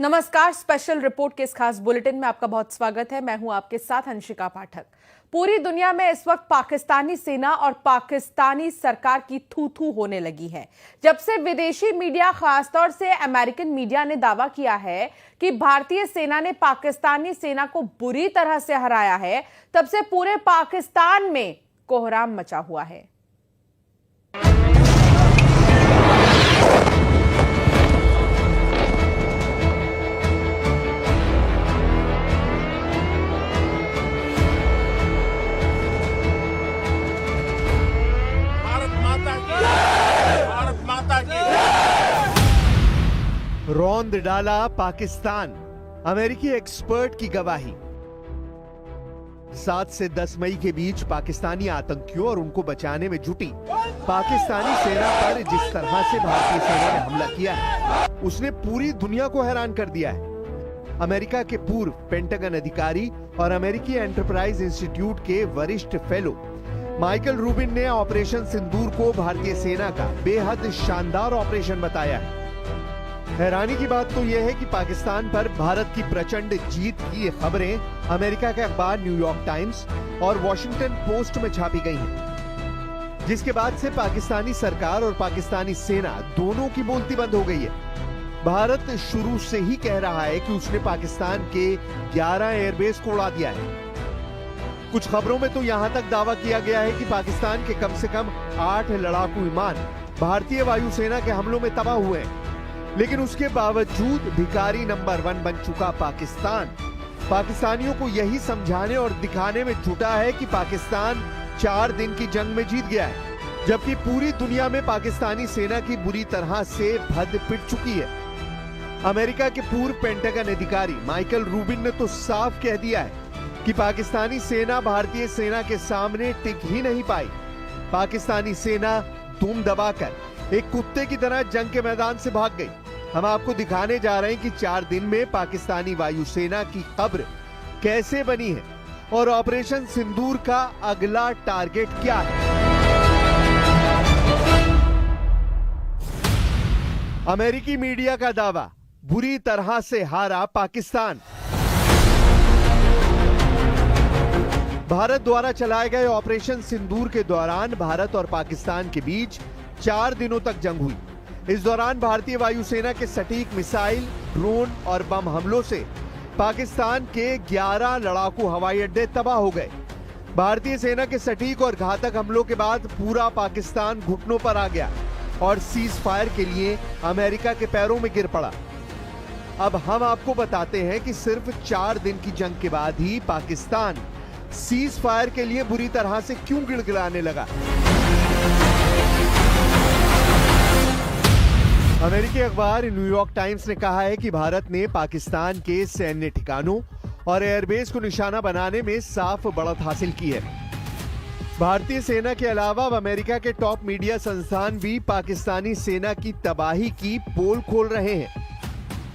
नमस्कार। Special report के इस खास बुलेटिन में आपका बहुत स्वागत है। मैं हूं आपके साथ अंशिका पाठक। पूरी दुनिया में इस वक्त पाकिस्तानी सेना और पाकिस्तानी सरकार की थू-थू होने लगी है। जब से विदेशी मीडिया, खासतौर से अमेरिकन मीडिया ने दावा किया है कि भारतीय सेना ने पाकिस्तानी सेना को बुरी तरह से हराया है, तब से पूरे पाकिस्तान में कोहराम मचा हुआ है। रौंद डाला पाकिस्तान, अमेरिकी एक्सपर्ट की गवाही। 7 से 10 मई के बीच पाकिस्तानी आतंकियों और उनको बचाने में जुटी पाकिस्तानी सेना पर जिस तरह से भारतीय सेना ने हमला किया है, उसने पूरी दुनिया को हैरान कर दिया है। अमेरिका के पूर्व पेंटागन अधिकारी और अमेरिकी एंटरप्राइज इंस्टीट्यूट के वरिष्ठ फेलो माइकल रूबिन ने ऑपरेशन सिंदूर को भारतीय सेना का बेहद शानदार ऑपरेशन बताया है। हैरानी की बात तो यह है कि पाकिस्तान पर भारत की प्रचंड जीत की ये खबरें अमेरिका के अखबार न्यूयॉर्क टाइम्स और वॉशिंगटन पोस्ट में छापी गई हैं, जिसके बाद से पाकिस्तानी सरकार और पाकिस्तानी सेना दोनों की बोलती बंद हो गई है। भारत शुरू से ही कह रहा है कि उसने पाकिस्तान के 11 एयरबेस को उड़ा दिया है। कुछ खबरों में तो यहां तक दावा किया गया है कि पाकिस्तान के कम से कम 8 लड़ाकू विमान भारतीय वायुसेना के हमलों में तबाह हुए हैं। लेकिन उसके बावजूद भिखारी नंबर 1 बन चुका पाकिस्तान पाकिस्तानियों को यही समझाने और दिखाने में जुटा है कि पाकिस्तान 4 दिन की जंग में जीत गया है, जबकि पूरी दुनिया में पाकिस्तानी सेना की बुरी तरह से भद्द पिट चुकी है। अमेरिका के पूर्व पेंटागन अधिकारी माइकल रूबिन ने तो साफ कह दिया है कि पाकिस्तानी सेना भारतीय सेना के सामने टिक ही नहीं पाई। पाकिस्तानी सेना दुम दबाकर एक कुत्ते की तरह जंग के मैदान से भाग गई। हम आपको दिखाने जा रहे हैं कि 4 दिन में पाकिस्तानी वायुसेना की कब्र कैसे बनी है और ऑपरेशन सिंदूर का अगला टारगेट क्या है। अमेरिकी मीडिया का दावा, बुरी तरह से हारा पाकिस्तान। भारत द्वारा चलाए गए ऑपरेशन सिंदूर के दौरान भारत और पाकिस्तान के बीच 4 दिनों तक जंग हुई। इस दौरान भारतीय वायुसेना के सटीक मिसाइल, ड्रोन और बम हमलों से पाकिस्तान के 11 लड़ाकू हवाई अड्डे तबाह हो गए। भारतीय सेना के सटीक और घातक हमलों के बाद पूरा पाकिस्तान घुटनों पर आ गया और सीज फायर के लिए अमेरिका के पैरों में गिर पड़ा। अब हम आपको बताते हैं कि सिर्फ 4 दिन की जंग के बाद ही पाकिस्तान सीज फायर के लिए बुरी तरह से क्यों गिड़गिड़ाने लगा। अमेरिकी अखबार न्यूयॉर्क टाइम्स ने कहा है कि भारत ने पाकिस्तान के सैन्य ठिकानों और एयरबेस को निशाना बनाने में साफ बढ़त हासिल की है। भारतीय सेना के अलावा अमेरिका के टॉप मीडिया संस्थान भी पाकिस्तानी सेना की तबाही की पोल खोल रहे हैं।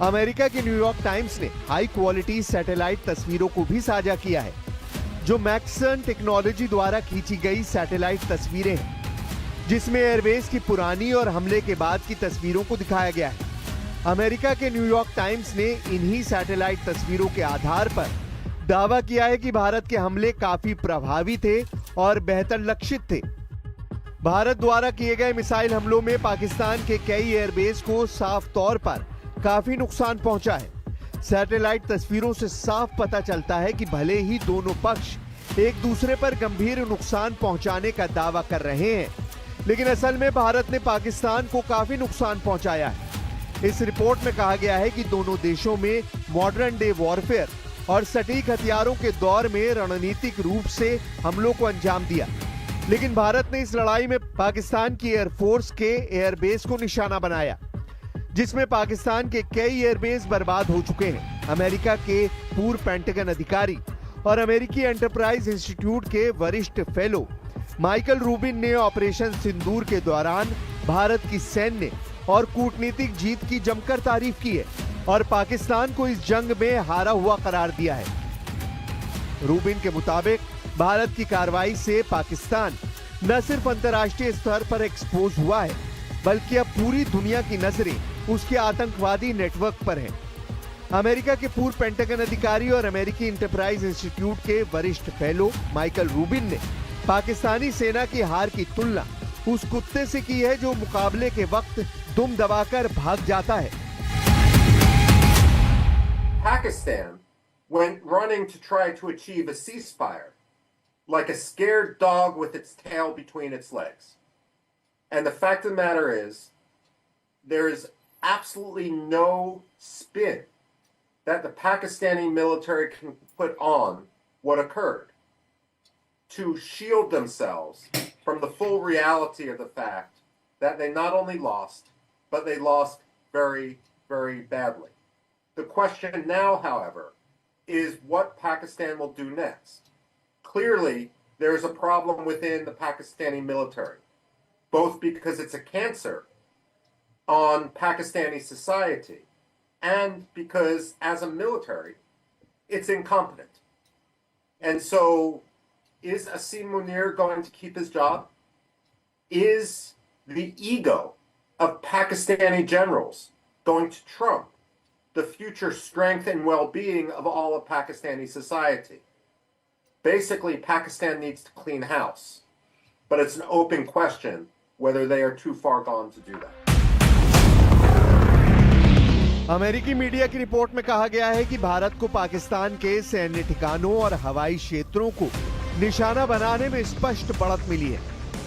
अमेरिका की न्यूयॉर्क टाइम्स ने हाई क्वालिटी सैटेलाइट तस्वीरों को भी साझा किया है, जो मैक्सन टेक्नोलॉजी द्वारा खींची गई सैटेलाइट तस्वीरें हैं, जिसमें एयरबेस की पुरानी और हमले के बाद की तस्वीरों को दिखाया गया है। अमेरिका के न्यूयॉर्क टाइम्स ने इन्हीं सैटेलाइट तस्वीरों के आधार पर दावा किया है कि भारत के हमले काफी प्रभावी थे और बेहतर लक्षित थे। भारत द्वारा किए गए मिसाइल हमलों में पाकिस्तान के कई एयरबेस को साफ तौर पर काफी नुकसान पहुंचा है। सैटेलाइट तस्वीरों से साफ पता चलता है कि भले ही दोनों पक्ष एक दूसरे पर गंभीर नुकसान पहुंचाने का दावा कर रहे हैं, लेकिन असल में भारत ने पाकिस्तान को काफी नुकसान पहुंचाया है। इस रिपोर्ट में कहा गया है कि दोनों देशों में मॉडर्न डे वॉरफेयर और सटीक हथियारों के दौर में रणनीतिक रूप से हमलों को अंजाम दिया, लेकिन भारत ने इस लड़ाई में पाकिस्तान की एयरफोर्स के एयरबेस को निशाना बनाया, जिसमें पाकिस्तान के कई एयरबेस बर्बाद हो चुके हैं। अमेरिका के पूर्व पेंटागन अधिकारी और अमेरिकी एंटरप्राइज इंस्टीट्यूट के वरिष्ठ फेलो माइकल रूबिन ने ऑपरेशन सिंदूर के दौरान भारत की सैन्य और कूटनीतिक जीत की जमकर तारीफ की है और पाकिस्तान को इस जंग में हारा हुआ करार दिया है। रूबिन के मुताबिक भारत की कार्रवाई से पाकिस्तान न सिर्फ अंतर्राष्ट्रीय स्तर पर एक्सपोज हुआ है, बल्कि अब पूरी दुनिया की नजरें उसके आतंकवादी नेटवर्क पर हैं। अमेरिका के पूर्व पेंटागन अधिकारी और अमेरिकी इंटरप्राइज इंस्टीट्यूट के वरिष्ठ फेलो माइकल रूबिन ने पाकिस्तानी सेना की हार की तुलना उस कुत्ते से की है जो मुकाबले के वक्त दुम दबाकर भाग जाता है। Pakistan went running to try to achieve a ceasefire, like a scared dog with its tail between its legs. And the fact of the matter is, there is absolutely no spin that the Pakistani military can put on what occurred to shield themselves from the full reality of the fact that they not only lost, but they lost very, very badly. The question now, however, is what Pakistan will do next. Clearly, there is a problem within the Pakistani military, both because it's a cancer on Pakistani society and because, as a military, it's incompetent. And so, is Asim Munir going to keep his job? Is the ego of Pakistani generals going to trump the future strength and well-being of all of Pakistani society? Basically, Pakistan needs to clean house, but it's an open question whether they are too far gone to do that. अमेरिकी media की report में कहा गया है कि भारत को पाकिस्तान के सैन्य ठिकानों और हवाई क्षेत्रों को निशाना बनाने में स्पष्ट बढ़त मिली है,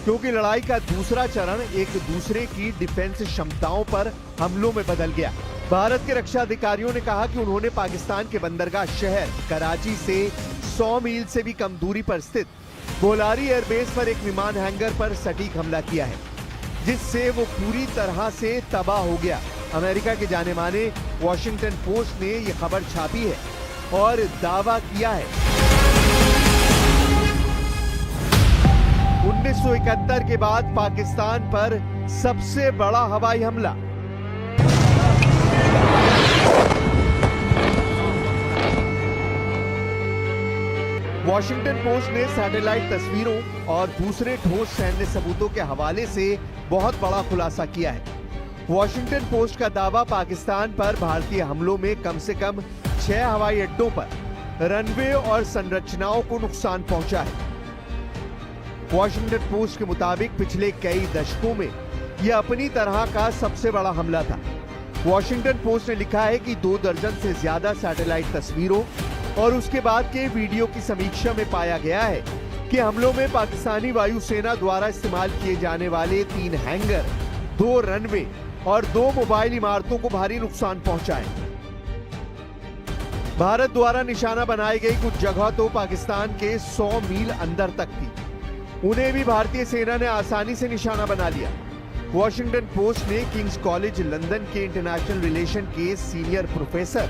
क्योंकि लड़ाई का दूसरा चरण एक दूसरे की डिफेंस क्षमताओं पर हमलों में बदल गया। भारत के रक्षा अधिकारियों ने कहा कि उन्होंने पाकिस्तान के बंदरगाह शहर कराची से 100 मील से भी कम दूरी पर स्थित बोलारी एयरबेस पर एक विमान हैंगर पर सटीक हमला किया है, जिससे वो पूरी तरह से तबाह हो गया। अमेरिका के जाने माने वॉशिंगटन पोस्ट ने यह खबर छापी है और दावा किया है 1971 के बाद पाकिस्तान पर सबसे बड़ा हवाई हमला। वॉशिंगटन पोस्ट ने सैटेलाइट तस्वीरों और दूसरे ठोस सैन्य सबूतों के हवाले से बहुत बड़ा खुलासा किया है। वॉशिंगटन पोस्ट का दावा पाकिस्तान पर भारतीय हमलों में कम से कम 6 हवाई अड्डों पर रनवे और संरचनाओं को नुकसान पहुंचा है। वॉशिंगटन पोस्ट के मुताबिक पिछले कई दशकों में यह अपनी तरह का सबसे बड़ा हमला था। वॉशिंगटन पोस्ट ने लिखा है कि 2 दर्जन से ज्यादा सैटेलाइट तस्वीरों और उसके बाद के वीडियो की समीक्षा में पाया गया है कि हमलों में पाकिस्तानी वायुसेना द्वारा इस्तेमाल किए जाने वाले 3 हैंगर, 2 रनवे और 2 मोबाइल इमारतों को भारी नुकसान पहुंचा है। भारत द्वारा निशाना बनाई गई कुछ जगह तो पाकिस्तान के 100 मील अंदर तक थी, उन्हें भी भारतीय सेना ने आसानी से निशाना बना लिया। वॉशिंगटन पोस्ट ने किंग्स कॉलेज लंदन के इंटरनेशनल रिलेशन के सीनियर प्रोफेसर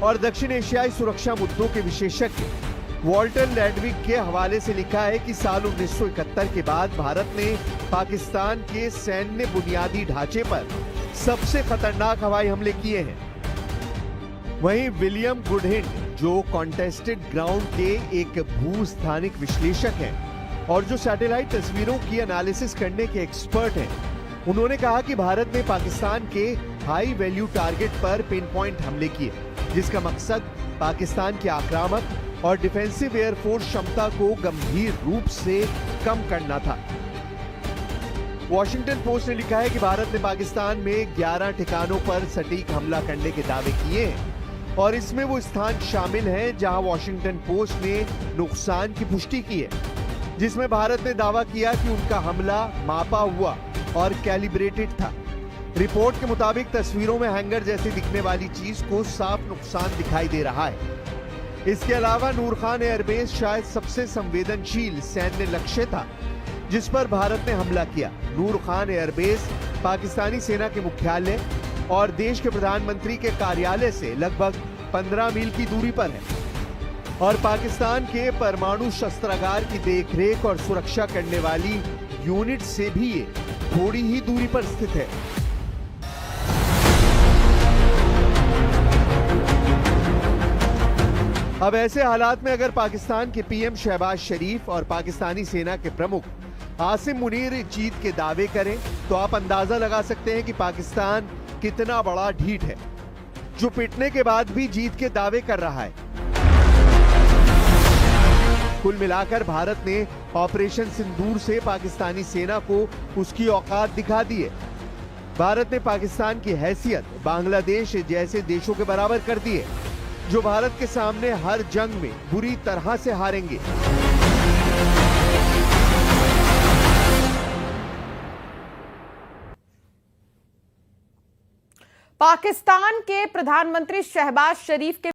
और दक्षिण एशियाई सुरक्षा मुद्दों के विशेषज्ञ वॉल्टर लैडविक के हवाले से लिखा है कि साल 1971 के बाद भारत ने पाकिस्तान के सैन्य बुनियादी ढांचे पर सबसे खतरनाक हवाई हमले किए हैं। वहीं विलियम गुडहिंड, जो कॉन्टेस्टेड ग्राउंड के एक भूस्थानिक विश्लेषक हैं और जो सैटेलाइट तस्वीरों की एनालिसिस करने के एक्सपर्ट हैं, उन्होंने कहा कि भारत ने पाकिस्तान के हाई वैल्यू टारगेट पर पिन पॉइंट हमले किए, जिसका मकसद पाकिस्तान की आक्रामक और डिफेंसिव एयरफोर्स क्षमता को गंभीर रूप से कम करना था। वॉशिंगटन पोस्ट ने लिखा है कि भारत ने पाकिस्तान में 11 ठिकानों पर सटीक हमला करने के दावे किए हैं और इसमें वो स्थान शामिल हैं जहां वॉशिंगटन पोस्ट ने नुकसान की पुष्टि की है, जिसमें भारत ने दावा किया कि उनका हमला मापा हुआ और कैलिब्रेटेड था। रिपोर्ट के मुताबिक तस्वीरों में हैंगर जैसी दिखने वाली चीज को साफ नुकसान दिखाई दे रहा है। इसके अलावा नूर खान एयरबेस शायद सबसे संवेदनशील सैन्य लक्ष्य था जिस पर भारत ने हमला किया। नूर खान एयरबेस पाकिस्तानी सेना के मुख्यालय और देश के प्रधानमंत्री के कार्यालय से लगभग 15 मील की दूरी पर है और पाकिस्तान के परमाणु शस्त्रागार की देखरेख और सुरक्षा करने वाली यूनिट से भी ये थोड़ी ही दूरी पर स्थित है। अब ऐसे हालात में अगर पाकिस्तान के पीएम शहबाज शरीफ और पाकिस्तानी सेना के प्रमुख आसिम मुनीर जीत के दावे करें तो आप अंदाजा लगा सकते हैं कि पाकिस्तान कितना बड़ा ढीठ है। जो पिटने के बाद भी जीत के दावे कर रहा है। कुल मिलाकर भारत ने ऑपरेशन सिंदूर से पाकिस्तानी सेना को उसकी औकात दिखा दी है। भारत ने पाकिस्तान की हैसियत बांग्लादेश जैसे देशों के बराबर कर दी है, जो भारत के सामने हर जंग में बुरी तरह से हारेंगे। पाकिस्तान के प्रधानमंत्री शहबाज शरीफ के